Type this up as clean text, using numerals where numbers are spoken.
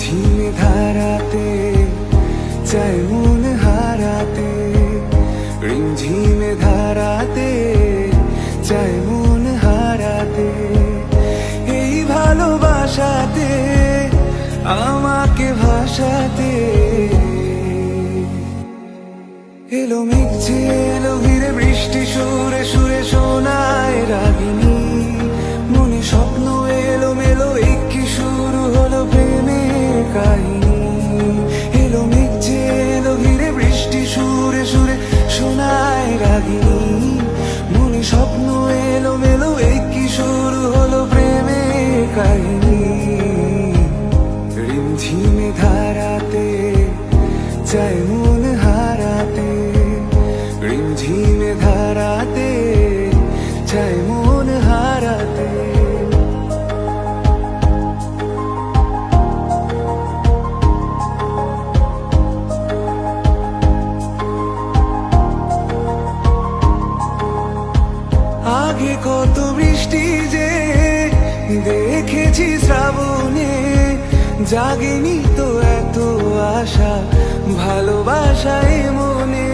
ঝিমে ধারাতে চাই মন হারাতে, ঝিমে ধারাতে চাই মন হারাতে। এই ভালোবাসাতে আমাকে ভাসাতে এলো মেঘ যে এলো ঘিরে বৃষ্টি সুরে সুরে শোনায় রাগিনী। মনে স্বপ্ন এলো মেলো এই কি শুরু হলো প্রেমের কাহিনী। এলো মেঘ যে এলো ঘিরে বৃষ্টি সুরে সুরে শোনায় রাগিনী। মনে স্বপ্ন এলো মেলো এই কি শুরু হলো প্রেমের কাহিনী। ঝিমে ধারাতে চাই মন হারাতে, ঝিমে ধারাতে চাই মন হারাতে। আগে কত বৃষ্টি যে দেখেছি শ্রাবণে, জাগেনি তো এত আশা ভালোবাসায় মনে।